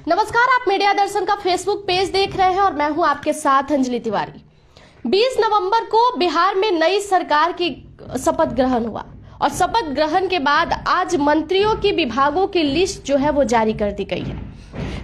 नमस्कार, आप मीडिया दर्शन का फेसबुक पेज देख रहे हैं और मैं हूं आपके साथ अंजलि तिवारी। 20 नवंबर को बिहार में नई सरकार की शपथ ग्रहण हुआ और शपथ ग्रहण के बाद आज मंत्रियों की विभागों की लिस्ट जो है वो जारी कर दी गई है।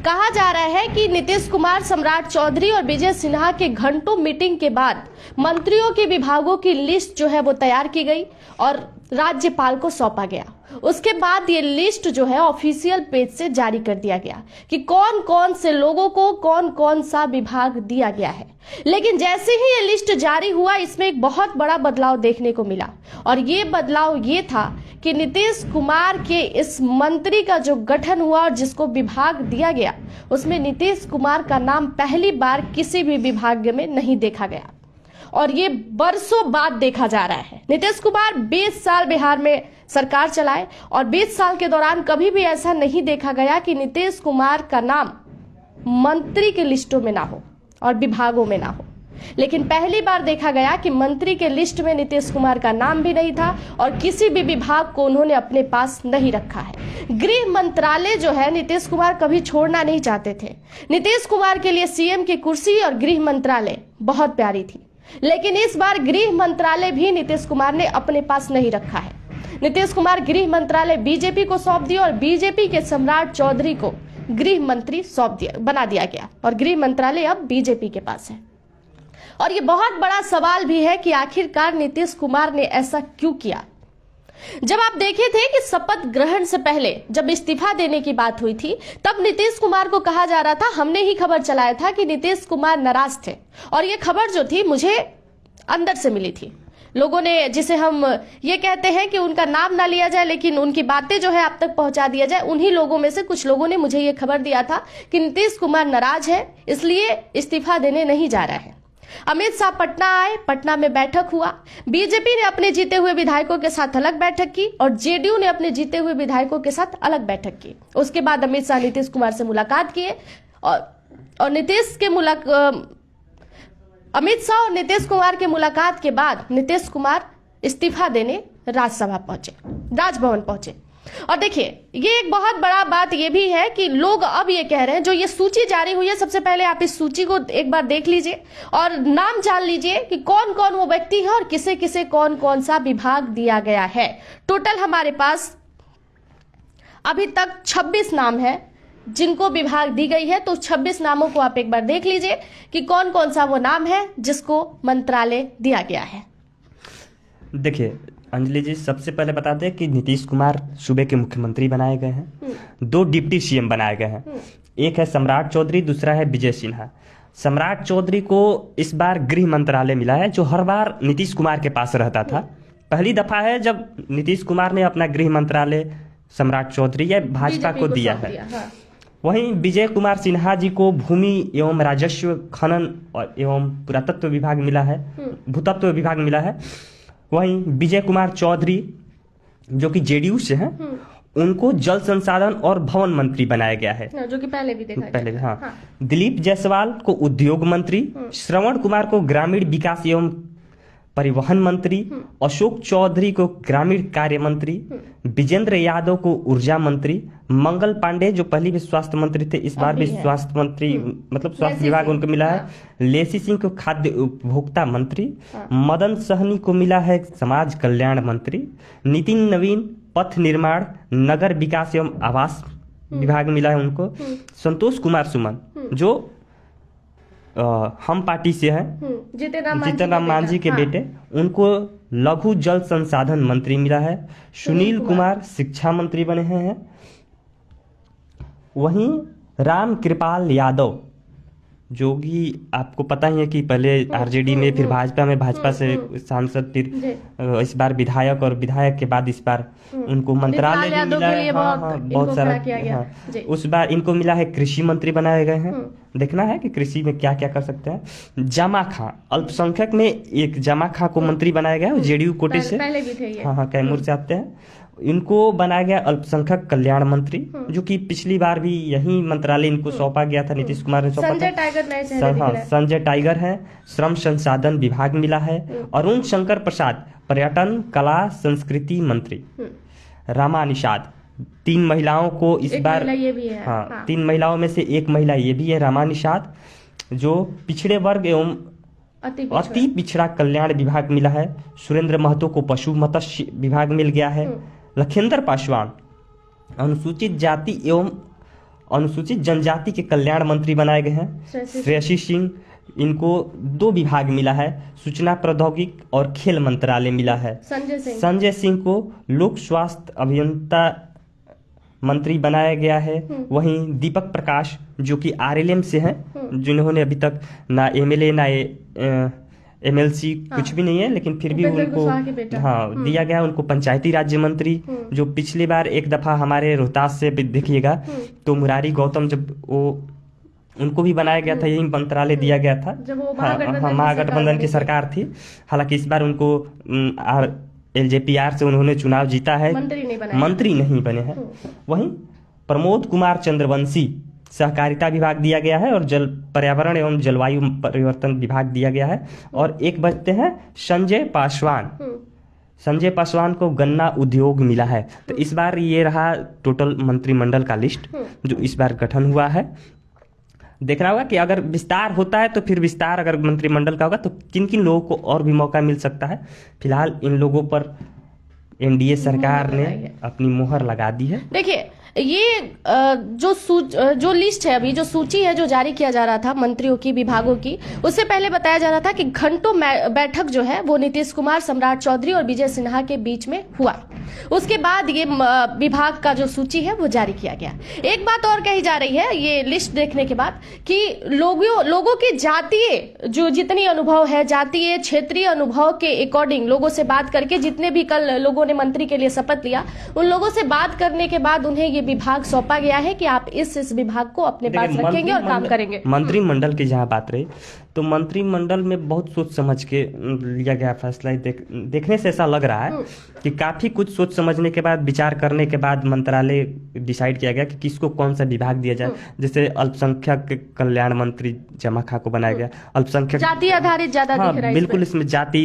कहा जा रहा है कि नीतीश कुमार, सम्राट चौधरी और विजय सिन्हा के घंटों मीटिंग के बाद मंत्रियों के विभागों की लिस्ट जो है वो तैयार की गई और राज्यपाल को सौंपा गया। उसके बाद ये लिस्ट जो है ऑफिशियल पेज से जारी कर दिया गया कि कौन कौन से लोगों को कौन कौन सा विभाग दिया गया है। लेकिन जैसे ही ये लिस्ट जारी हुआ, इसमें एक बहुत बड़ा बदलाव देखने को मिला और ये बदलाव ये था कि नीतीश कुमार के इस मंत्री का जो गठन हुआ और जिसको विभाग दिया गया, उसमें नीतीश कुमार का नाम पहली बार किसी भी विभाग में नहीं देखा गया और ये बरसों बाद देखा जा रहा है। नीतीश कुमार 20 साल बिहार में सरकार चलाए और 20 साल के दौरान कभी भी ऐसा नहीं देखा गया कि नीतीश कुमार का नाम मंत्री के लिस्टों में ना हो और विभागों में ना हो। लेकिन पहली बार देखा गया कि मंत्री के लिस्ट में नीतीश कुमार का नाम भी नहीं था और किसी भी विभाग को उन्होंने अपने पास नहीं रखा है। गृह मंत्रालय जो है नीतीश कुमार कभी छोड़ना नहीं चाहते थे। नीतीश कुमार के लिए सीएम की कुर्सी और गृह मंत्रालय बहुत प्यारी थी, लेकिन इस बार गृह मंत्रालय भी नीतीश कुमार ने अपने पास नहीं रखा है। नीतीश कुमार गृह मंत्रालय बीजेपी को सौंप दिया और बीजेपी के सम्राट चौधरी को गृह मंत्री बना दिया गया और गृह मंत्रालय अब बीजेपी के पास है। और ये बहुत बड़ा सवाल भी है कि आखिरकार नीतीश कुमार ने ऐसा क्यों किया। जब आप देखे थे कि शपथ ग्रहण से पहले जब इस्तीफा देने की बात हुई थी, तब नीतीश कुमार को कहा जा रहा था, हमने ही खबर चलाया था कि नीतीश कुमार नाराज थे और ये खबर जो थी मुझे अंदर से मिली थी। लोगों ने, जिसे हम ये कहते हैं कि उनका नाम ना लिया जाए लेकिन उनकी बातें जो है आप तक पहुंचा दिया जाए, उन्हीं लोगों में से कुछ लोगों ने मुझे ये खबर दिया था कि नीतीश कुमार नाराज है, इसलिए इस्तीफा देने नहीं जा रहा है। अमित शाह पटना आए, पटना में बैठक हुआ। बीजेपी ने अपने जीते हुए विधायकों के साथ अलग बैठक की और जेडीयू ने अपने जीते हुए विधायकों के साथ अलग बैठक की। उसके बाद अमित शाह नीतीश कुमार से मुलाकात किए और अमित शाह और नीतीश कुमार के मुलाकात के बाद नीतीश कुमार इस्तीफा देने राजभवन पहुंचे। और देखिए, ये एक बहुत बड़ा बात ये भी है कि लोग अब ये कह रहे हैं, जो ये सूची जारी हुई है, सबसे पहले आप इस सूची को एक बार देख लीजिए और नाम जान लीजिए कि कौन कौन वो व्यक्ति है और किसे किसे कौन कौन सा विभाग दिया गया है। टोटल हमारे पास अभी तक 26 नाम है जिनको विभाग दी गई है। तो 26 नामों को आप एक बार देख लीजिए कि कौन कौन सा वो नाम है जिसको मंत्रालय दिया गया है। देखिए अंजलि जी, सबसे पहले बता दें कि नीतीश कुमार सूबे के मुख्यमंत्री बनाए गए हैं। 2 डिप्टी सीएम बनाए गए हैं। एक है सम्राट चौधरी, दूसरा है विजय सिन्हा। सम्राट चौधरी को इस बार गृह मंत्रालय मिला है, जो हर बार नीतीश कुमार के पास रहता था। पहली दफा है जब नीतीश कुमार ने अपना गृह मंत्रालय सम्राट चौधरी या भाजपा को दिया है। हाँ। वहीं विजय कुमार सिन्हा जी को भूमि एवं राजस्व, खनन एवं पुरातत्व विभाग मिला है, भूतत्व विभाग मिला है। वहीं विजय कुमार चौधरी जो कि जेडीयू से हैं, उनको जल संसाधन और भवन मंत्री बनाया गया है, जो कि पहले भी देखा पहले हाँ। दिलीप जायसवाल को उद्योग मंत्री, श्रवण कुमार को ग्रामीण विकास एवं परिवहन मंत्री, अशोक चौधरी को ग्रामीण कार्य मंत्री, विजेंद्र यादव को ऊर्जा मंत्री, मंगल पांडे जो पहले भी स्वास्थ्य मंत्री थे, इस बार भी स्वास्थ्य मंत्री मतलब स्वास्थ्य विभाग उनको मिला है। लेसी सिंह को खाद्य उपभोक्ता मंत्री, मदन सहनी को मिला है समाज कल्याण मंत्री, नितिन नवीन पथ निर्माण, नगर विकास एवं आवास विभाग मिला है उनको, संतोष कुमार सुमन जो हम पार्टी से है, जीतन राम मांझी के बेटे, उनको लघु जल संसाधन मंत्री मिला है। सुनील कुमार शिक्षा मंत्री बने हैं। वहीं राम कृपाल यादव जो कि आपको पता ही है कि पहले आरजेडी में, फिर भाजपा में, भाजपा से सांसद, फिर इस बार विधायक और विधायक के बाद इस बार उनको मंत्रालय भी मिला है। बहुत सारा उस बार इनको मिला है, कृषि मंत्री बनाए गए हैं। देखना है कि कृषि में क्या क्या कर सकते हैं। जामा खां, अल्पसंख्यक में एक जामा खां को मंत्री बनाया गया, जेडीयू कोटे से, हाँ कैमूर से आते हैं। इनको बनाया गया अल्पसंख्यक कल्याण मंत्री, जो कि पिछली बार भी यही मंत्रालय इनको सौंपा गया था, नीतीश कुमार ने सौंपा था। संजय टाइगर है, श्रम संसाधन विभाग मिला है। अरुण शंकर प्रसाद पर्यटन कला संस्कृति मंत्री। रामा निषाद 3 महिलाओं को इस एक बार, महिला ये भी है। हाँ 3 महिलाओं में से एक महिला ये भी है, रमा निषाद, जो पिछड़े वर्ग एवं अति पिछड़ा कल्याण विभाग मिला है। सुरेंद्र महतो को पशु मत्स्य विभाग मिल गया है। लखिंदर पासवान अनुसूचित जाति एवं अनुसूचित जनजाति के कल्याण मंत्री बनाए गए हैं। श्रेयसी सिंह, इनको 2 विभाग मिला है, सूचना प्रौद्योगिकी और खेल मंत्रालय मिला है। संजय सिंह को लोक स्वास्थ्य अभियंता मंत्री बनाया गया है। वहीं दीपक प्रकाश जो कि आरएलएम से हैं, जिन्होंने अभी तक ना एमएलए ना एमएलसी कुछ भी नहीं है, लेकिन फिर भी उनको दिया गया उनको पंचायती राज्य मंत्री, जो पिछली बार एक दफा हमारे रोहतास से देखिएगा तो मुरारी गौतम जब वो उनको भी बनाया गया था, यही मंत्रालय दिया गया था जब वो महागठबंधन की सरकार थी। हालांकि इस बार उनको एलजेपीआर से उन्होंने चुनाव जीता है, मंत्री नहीं बने हैं। वहीं प्रमोद कुमार चंद्रवंशी सहकारिता विभाग दिया गया है और पर्यावरण एवं जलवायु परिवर्तन विभाग दिया गया है। और एक बचते हैं संजय पासवान। संजय पासवान को गन्ना उद्योग मिला है। तो इस बार ये रहा टोटल मंत्रिमंडल का लिस्ट जो इस बार गठन हुआ है। देखना होगा कि अगर विस्तार होता है तो फिर विस्तार अगर मंत्रिमंडल का होगा तो किन किन लोगों को और भी मौका मिल सकता है। फिलहाल इन लोगों पर एनडीए सरकार ने अपनी मुहर लगा दी है। देखिए ये जो लिस्ट है, अभी जो सूची है जो जारी किया जा रहा था मंत्रियों की, विभागों की, उससे पहले बताया जा रहा था कि घंटों बैठक जो है वो नीतीश कुमार, सम्राट चौधरी और विजय सिन्हा के बीच में हुआ। उसके बाद ये विभाग का जो सूची है वो जारी किया गया। एक बात और कही जा रही है ये लिस्ट देखने के बाद कि लोगों के जातीय जो जितनी अनुभव है, जातीय क्षेत्रीय अनुभव के अकॉर्डिंग लोगों से बात करके, जितने भी कल लोगों ने मंत्री के लिए शपथ लिया, उन लोगों से बात करने के बाद उन्हें ये विभाग सौंपा गया है कि आप इस विभाग को अपने पास रखेंगे और काम करेंगे। मंत्रिमंडल की जहां बात रही तो मंत्रिमंडल में बहुत सोच समझ के लिया गया फैसला। देखने से ऐसा लग रहा है कि काफी कुछ सोच समझने के बाद, विचार करने के बाद मंत्रालय डिसाइड किया गया कि किसको कौन सा विभाग दिया जाए। जैसे अल्पसंख्यक कल्याण मंत्री जमा खा को बनाया गया। अल्पसंख्यक जाति आधारित ज्यादा दिख रहा है, बिल्कुल इसमें जाति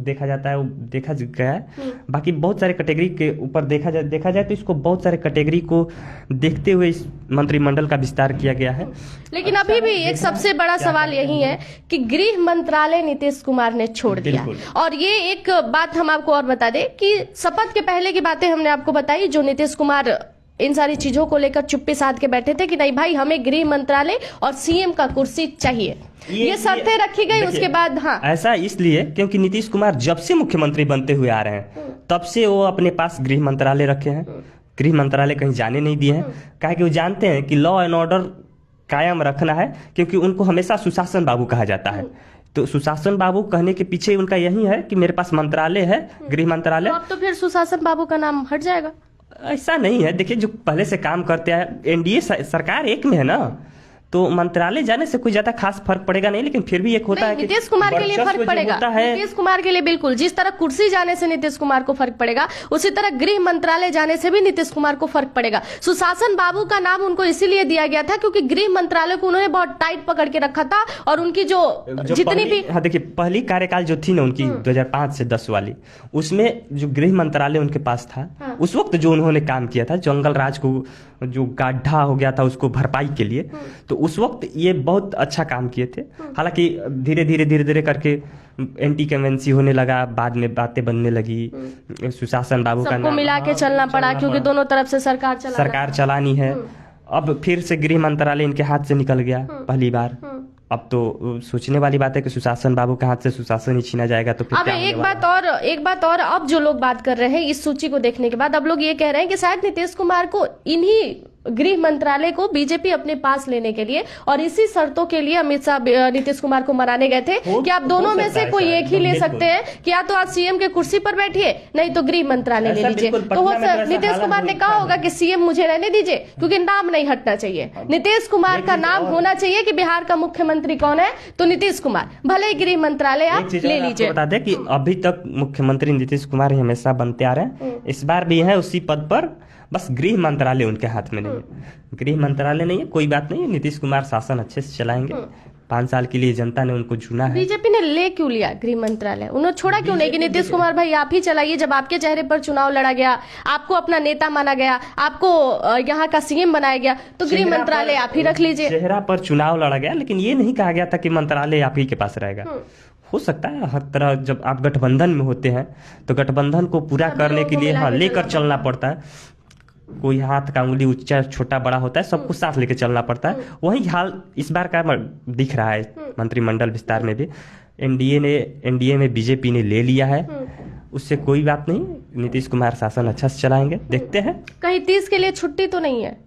देखा जाता है, देखा गया है। बाकी बहुत सारे कैटेगरी के ऊपर देखा जाए तो इसको बहुत सारे कैटेगरी को देखते हुए इस मंत्रिमंडल का विस्तार किया गया है। लेकिन अभी भी एक सबसे बड़ा सवाल यही है कि गृह मंत्रालय नीतीश कुमार ने छोड़ दिया। और ये एक बात हम आपको और बता दें कि शपथ के पहले की बातें हमने आपको बताई, जो नीतीश कुमार इन सारी चीजों को लेकर चुप्पी साध के बैठे थे कि नहीं भाई, हमें गृह मंत्रालय और सीएम का कुर्सी चाहिए। ये शर्तें रखी गई। उसके बाद ऐसा इसलिए क्योंकि नीतीश कुमार जब से मुख्यमंत्री बनते हुए आ रहे हैं तब से वो अपने पास गृह मंत्रालय रखे हैं। गृह मंत्रालय कहीं जाने नहीं दिए हैं, कहा कि वो जानते हैं कि लॉ एंड ऑर्डर कायम रखना है, क्योंकि उनको हमेशा सुशासन बाबू कहा जाता है। तो सुशासन बाबू कहने के पीछे उनका यही है कि मेरे पास मंत्रालय है, गृह मंत्रालय। तो अब तो फिर सुशासन बाबू का नाम हट जाएगा। ऐसा नहीं है। देखिए, जो पहले से काम करते हैं, एनडीए सरकार एक में है ना, तो मंत्रालय जाने से कोई ज्यादा खास फर्क पड़ेगा नहीं। लेकिन फिर भी एक होता है कि नीतीश कुमार के लिए फर्क पड़ेगा। नीतीश कुमार के लिए बिल्कुल, जिस तरह कुर्सी जाने से नीतीश कुमार को फर्क पड़ेगा, उसी तरह गृह मंत्रालय जाने से भी नीतीश कुमार को फर्क पड़ेगा। सुशासन बाबू का नाम उनको इसीलिए दिया गया था क्योंकि गृह मंत्रालय को उन्होंने बहुत टाइट पकड़ के रखा था। और उनकी जो जितनी भी देखिए पहली कार्यकाल जो थी ना उनकी 2005 से 10 वाली, उसमें जो गृह मंत्रालय उनके पास था, उस वक्त जो उन्होंने काम किया था, जंगल राज को जो गड्ढा हो गया था उसको भरपाई के लिए, तो उस वक्त ये बहुत अच्छा काम किए थे। हालांकि धीरे धीरे करके एंटी कन्वेंसी होने लगा, बाद में बातें बनने लगी। सुशासन बाबू का नाम मिला के चलना पड़ा क्योंकि दोनों तरफ से सरकार चलानी है। अब फिर से गृह मंत्रालय इनके हाथ से निकल गया पहली बार। अब तो सोचने वाली बात है कि सुशासन बाबू के हाथ से सुशासन ही छीना जाएगा तो फिर अब एक बात और अब जो लोग बात कर रहे हैं इस सूची को देखने के बाद, अब लोग ये कह रहे हैं कि शायद नीतीश कुमार को इन्हीं गृह मंत्रालय को बीजेपी अपने पास लेने के लिए और इसी शर्तों के लिए अमित शाह नीतीश कुमार को मनाने गए थे कि आप दोनों में से कोई एक ही ले सकते हैं, कि या तो आप सीएम के कुर्सी पर बैठिए, नहीं तो गृह मंत्रालय ले लीजिए। तो नीतीश कुमार ने कहा होगा कि सीएम मुझे रहने दीजिए क्योंकि नाम नहीं हटना चाहिए। नीतीश कुमार का नाम होना चाहिए कि बिहार का मुख्यमंत्री कौन है, तो नीतीश कुमार, भले ही गृह मंत्रालय आप ले लीजिए। बता दें कि अभी तक मुख्यमंत्री नीतीश कुमार हमेशा बनते आ रहे हैं, इस बार भी है उसी पद पर, बस गृह मंत्रालय उनके हाथ में नहीं है। गृह मंत्रालय नहीं है, कोई बात नहीं है, नीतीश कुमार शासन अच्छे से चलाएंगे। 5 साल के लिए जनता ने उनको चुना है। बीजेपी ने ले क्यों लिया गृह मंत्रालय? उन्होंने छोड़ा क्यों नहीं कि नीतीश कुमार भाई आप ही चलाइए? जब आपके चेहरे पर चुनाव लड़ा गया, आपको अपना नेता माना गया, आपको यहाँ का सीएम बनाया गया, तो गृह मंत्रालय आप ही रख लीजिए। चेहरा पर चुनाव लड़ा गया, लेकिन ये नहीं कहा गया था कि मंत्रालय आप ही के पास रहेगा। हो सकता है हर तरह, जब आप गठबंधन में होते हैं तो गठबंधन को पूरा करने के लिए लेकर चलना पड़ता है। कोई हाथ का उंगली ऊंचा छोटा बड़ा होता है, सबको साथ लेके चलना पड़ता है। वही हाल इस बार का दिख रहा है मंत्रिमंडल विस्तार में भी। एनडीए में बीजेपी ने ले लिया है, उससे कोई बात नहीं, नीतीश कुमार शासन अच्छा से चलाएंगे, देखते हैं। कहीं 30 के लिए छुट्टी तो नहीं है?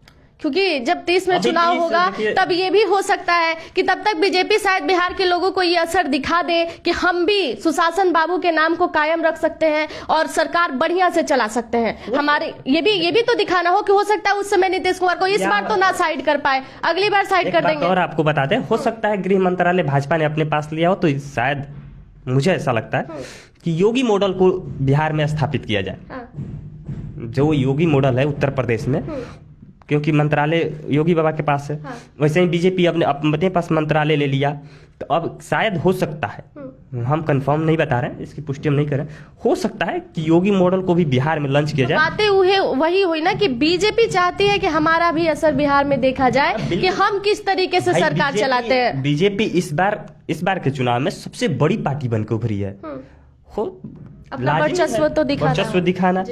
क्योंकि जब 30 में चुनाव होगा तब ये भी हो सकता है कि तब तक बीजेपी शायद बिहार के लोगों को ये असर दिखा दे कि हम भी सुशासन बाबू के नाम को कायम रख सकते हैं और सरकार बढ़िया से चला सकते हैं। हमारे ये भी तो दिखाना हो कि हो सकता है उस समय नीतीश कुमार को इस बार तो ना साइड कर पाए, अगली बार साइड कर देंगे। और आपको बता दें, हो सकता है गृह मंत्रालय भाजपा ने अपने पास लिया हो तो शायद मुझे ऐसा लगता है कि योगी मॉडल को बिहार में स्थापित किया जाए। जो योगी मॉडल है उत्तर प्रदेश में, क्योंकि मंत्रालय योगी बाबा के पास है, वैसे ही बीजेपी अपने पास मंत्रालय ले लिया, तो अब शायद हो सकता है, हम कंफर्म नहीं बता रहे हैं, इसकी पुष्टि हम नहीं करें, हो सकता है कि योगी मॉडल को भी बिहार में लॉन्च किया जाए। बातें वही हुई ना कि बीजेपी चाहती है कि हमारा भी असर बिहार में देखा जाए कि हम किस तरीके से सरकार चलाते हैं। बीजेपी इस बार के चुनाव में सबसे बड़ी पार्टी बनकर उभरी है। अपना वर्चस्व दिखाना,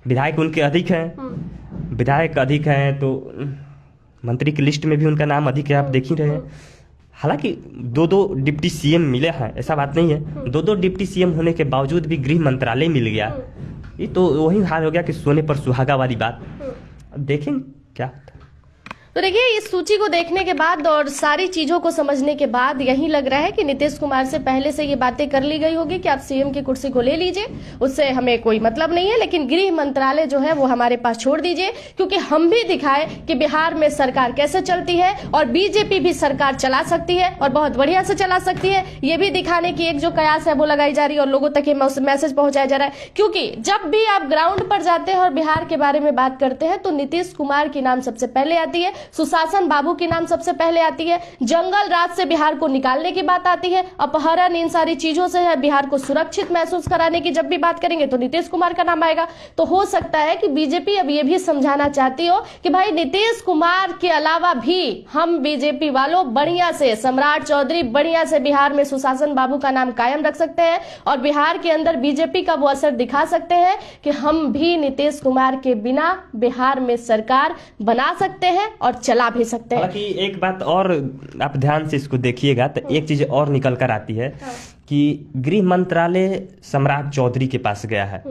विधायक उनके अधिक हैं, विधायक अधिक हैं तो मंत्री की लिस्ट में भी उनका नाम अधिक है, आप देख ही रहे हैं। हालांकि 2 डिप्टी सीएम मिले हैं, ऐसा बात नहीं है, 2 डिप्टी सीएम होने के बावजूद भी गृह मंत्रालय मिल गया। ये तो वही हाल हो गया कि सोने पर सुहागा वाली बात। अब देखेंगे क्या। तो देखिए, इस सूची को देखने के बाद और सारी चीजों को समझने के बाद यही लग रहा है कि नीतीश कुमार से पहले से ये बातें कर ली गई होगी कि आप सीएम की कुर्सी को ले लीजिए, उससे हमें कोई मतलब नहीं है, लेकिन गृह मंत्रालय जो है वो हमारे पास छोड़ दीजिए, क्योंकि हम भी दिखाए कि बिहार में सरकार कैसे चलती है और बीजेपी भी सरकार चला सकती है और बहुत बढ़िया से चला सकती है। ये भी दिखाने की एक जो कयास है वो लगाई जा रही है और लोगों तक ये मैसेज पहुंचाया जा रहा है। क्योंकि जब भी आप ग्राउंड पर जाते हैं और बिहार के बारे में बात करते हैं तो नीतीश कुमार की नाम सबसे पहले आती है, सुशासन बाबू की नाम सबसे पहले आती है, जंगल राज से बिहार को निकालने की बात आती है, अपहरण, इन सारी चीजों से है बिहार को सुरक्षित महसूस कराने की जब भी बात करेंगे तो नीतीश कुमार का नाम आएगा। तो हो सकता है कि बीजेपी अब ये भी समझाना चाहती हो कि भाई नीतीश कुमार के अलावा भी हम बीजेपी वालों बढ़िया से, सम्राट चौधरी बढ़िया से बिहार में सुशासन बाबू का नाम कायम रख सकते हैं और बिहार के अंदर बीजेपी का वो असर दिखा सकते हैं कि हम भी नीतीश कुमार के बिना बिहार में सरकार बना सकते हैं और चला भी सकते हैं। हालांकि एक बात और आप ध्यान से इसको देखिएगा तो एक चीज और निकल कर आती है कि गृह मंत्रालय सम्राट चौधरी के पास गया है।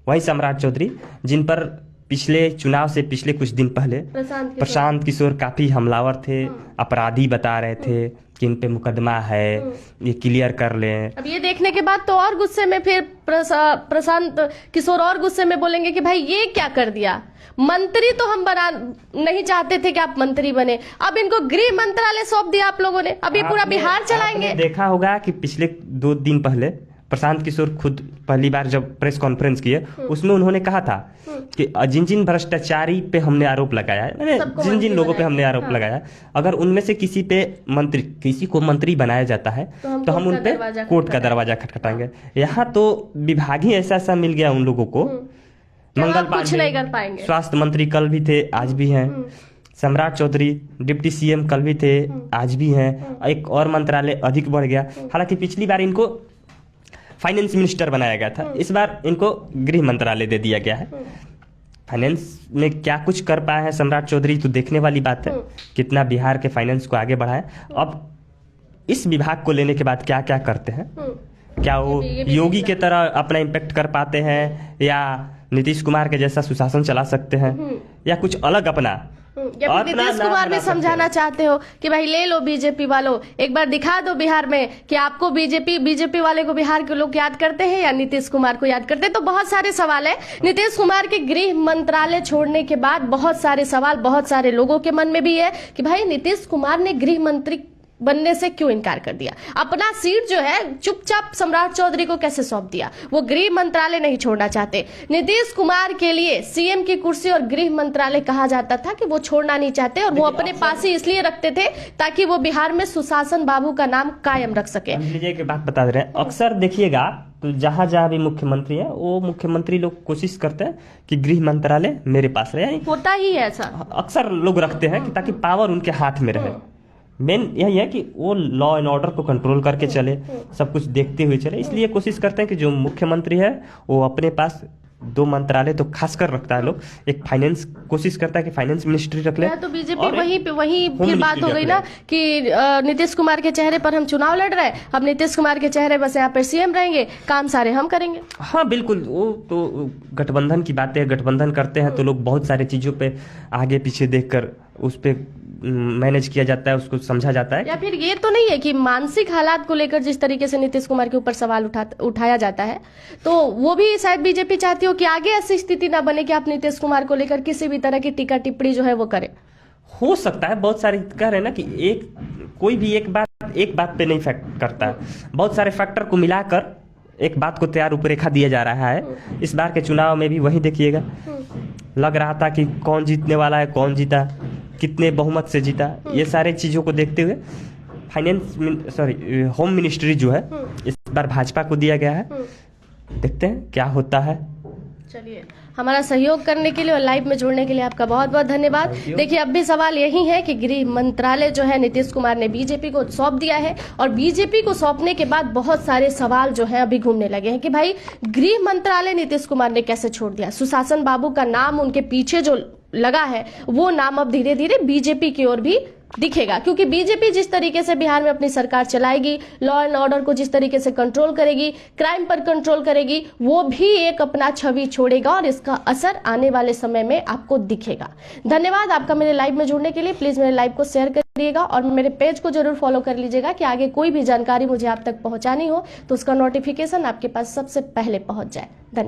वही सम्राट चौधरी जिन पर पिछले चुनाव से पिछले कुछ दिन पहले प्रशांत किशोर काफी हमलावर थे, अपराधी बता रहे थे कि इन पे मुकदमा है, ये क्लियर कर लें। अब ये देखने के बाद तो और गुस्से में फिर प्रशांत किशोर और गुस्से में बोलेंगे कि भाई ये क्या कर दिया, मंत्री तो हम बना नहीं चाहते थे कि आप मंत्री बने, अब इनको गृह मंत्रालय सौंप दिया आप लोगों ने, अभी पूरा बिहार चलाएंगे। देखा होगा कि पिछले 2 दिन पहले प्रशांत किशोर खुद पहली बार जब प्रेस कॉन्फ्रेंस किए उसमें उन्होंने कहा था कि जिन भ्रष्टाचारी पे हमने आरोप लगाया है, जिन लोगों पे हमने आरोप लगाया, अगर उनमें से किसी को मंत्री बनाया जाता है तो हम उन पे कोर्ट का दरवाजा खटखटाएंगे। यहाँ तो विभाग ही ऐसा मिल गया उन लोगों को। मंगल पांडे स्वास्थ्य मंत्री कल भी थे, आज भी हैं। सम्राट चौधरी डिप्टी सीएम कल भी थे, आज भी हैं। एक और मंत्रालय अधिक बढ़ गया। हालांकि पिछली बार इनको फाइनेंस मिनिस्टर बनाया गया था, इस बार इनको गृह मंत्रालय दे दिया गया है। फाइनेंस में क्या कुछ कर पाए हैं सम्राट चौधरी तो देखने वाली बात है, कितना बिहार के फाइनेंस को आगे बढ़ाए। अब इस विभाग को लेने के बाद क्या क्या करते हैं, क्या वो योगी के तरह अपना इम्पैक्ट कर पाते हैं या नीतीश कुमार के जैसा सुशासन चला सकते हैं या कुछ अलग अपना, या नीतीश कुमार में समझाना चाहते हो कि भाई ले लो बीजेपी वालों, एक बार दिखा दो बिहार में कि आपको बीजेपी वाले को बिहार के लोग याद करते हैं या नीतीश कुमार को याद करते हैं। तो बहुत सारे सवाल है। नीतीश कुमार के गृह मंत्रालय छोड़ने के बाद बहुत सारे सवाल बहुत सारे लोगों के मन में भी है कि भाई नीतीश कुमार ने गृह मंत्री बनने से क्यों इनकार कर दिया? अपना सीट जो है चुपचाप सम्राट चौधरी को कैसे सौंप दिया? वो गृह मंत्रालय नहीं छोड़ना चाहते। नीतीश कुमार के लिए सीएम की कुर्सी और गृह मंत्रालय कहा जाता था कि वो छोड़ना नहीं चाहते और वो अपने पास ही इसलिए रखते थे ताकि वो बिहार में सुशासन बाबू का नाम कायम रख सके। लीजिए की बात बता दे रहे हैं, अक्सर देखिएगा तो जहां जहां भी मुख्यमंत्री है वो मुख्यमंत्री लोग कोशिश करते हैं कि गृह मंत्रालय मेरे पास रहे। होता ही है ऐसा, अक्सर लोग रखते हैं कि ताकि पावर उनके हाथ में रहे। मेन यही है कि वो लॉ एंड ऑर्डर को कंट्रोल करके चले, सब कुछ देखते हुए चले, इसलिए कोशिश करते हैं कि जो मुख्यमंत्री है वो अपने पास 2 मंत्रालय तो खास कर रखता है लोग। एक फाइनेंस कोशिश करता है कि फाइनेंस मिनिस्ट्री रख ले, तो बीजेपी वही फिर बात हो गई ना कि नीतीश कुमार के चेहरे पर हम चुनाव लड़ रहे हैं, अब नीतीश कुमार के चेहरे बस यहाँ पर सीएम रहेंगे, काम सारे हम करेंगे। हाँ बिल्कुल, वो तो गठबंधन की बातें, गठबंधन करते हैं तो लोग बहुत सारे चीजों पे आगे पीछे देखकर उस पे मैनेज किया जाता है, उसको समझा जाता है। या फिर ये तो नहीं है कि मानसिक हालात को लेकर जिस तरीके से नीतीश कुमार के ऊपर सवाल उठाया जाता है, तो वो भी शायद बीजेपी चाहती हो कि आगे ऐसी स्थिति ना बने कि आप नीतीश कुमार को लेकर किसी भी तरह की टीका टिप्पणी जो है वो करें। हो सकता है, बहुत सारे कह रहे हैं ना कि कोई भी एक बात पे नहीं फैक्ट करता है, बहुत सारे फैक्टर को मिलाकर एक बात को तैयार रूपरेखा दिया जा रहा है। इस बार के चुनाव में भी वही देखिएगा, लग रहा था कि कौन जीतने वाला है, कौन जीता, कितने बहुमत से जीता, ये सारे चीजों को देखते हुए होम मिनिस्ट्री जो है इस बार भाजपा को दिया गया है। देखते हैं क्या होता है। चलिए, हमारा सहयोग करने के लिए और लाइव में जुड़ने के लिए आपका बहुत बहुत धन्यवाद। देखिए, अब भी सवाल यही है कि गृह मंत्रालय जो है नीतीश कुमार ने बीजेपी को सौंप दिया है और बीजेपी को सौंपने के बाद बहुत सारे सवाल जो है अभी घूमने लगे हैं कि भाई गृह मंत्रालय नीतीश कुमार ने कैसे छोड़ दिया। सुशासन बाबू का नाम उनके पीछे जो लगा है वो नाम अब धीरे धीरे बीजेपी की ओर भी दिखेगा, क्योंकि बीजेपी जिस तरीके से बिहार में अपनी सरकार चलाएगी, लॉ एंड ऑर्डर को जिस तरीके से कंट्रोल करेगी, क्राइम पर कंट्रोल करेगी, वो भी एक अपना छवि छोड़ेगा और इसका असर आने वाले समय में आपको दिखेगा। धन्यवाद आपका मेरे लाइव में जुड़ने के लिए। प्लीज मेरे लाइव को शेयर करिएगा और मेरे पेज को जरूर फॉलो कर लीजिएगा कि आगे कोई भी जानकारी मुझे आप तक पहुंचानी हो तो उसका नोटिफिकेशन आपके पास सबसे पहले पहुंच जाए। धन्यवाद।